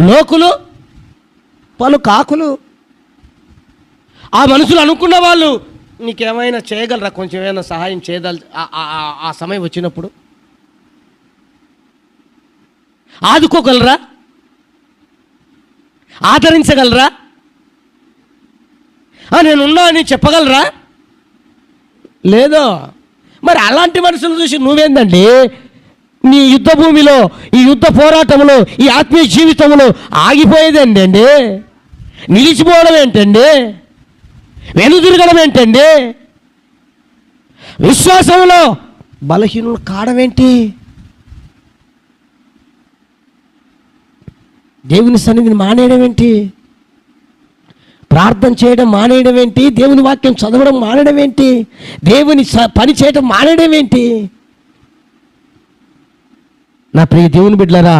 లోకులు, పలు కాకులు. ఆ మనుషులు అనుకున్న వాళ్ళు నీకేమైనా చేయగలరా? కొంచెం ఏమైనా సహాయం ఆ సమయం వచ్చినప్పుడు ఆదుకోగలరా? ఆదరించగలరా? నేనున్నా అని చెప్పగలరా? లేదో. మరి అలాంటి మనుషులు చూసి నువ్వేందండి నీ యుద్ధ భూమిలో, ఈ యుద్ధ పోరాటంలో, ఈ ఆత్మీయ జీవితంలో ఆగిపోయేదండి అండి? నిలిచిపోవడం ఏంటండి? వెనుదిరగడం ఏంటండి? విశ్వాసంలో బలహీనులు కాడమేంటి? దేవుని సన్నిధిని మానేయడం ఏంటి? ప్రార్థన చేయడం మానేయడం ఏంటి? దేవుని వాక్యం చదవడం మానేయడం ఏంటి? దేవుని పని చేయడం మానేయడం ఏంటి? నా ప్రియ దేవుని బిడ్డలారా,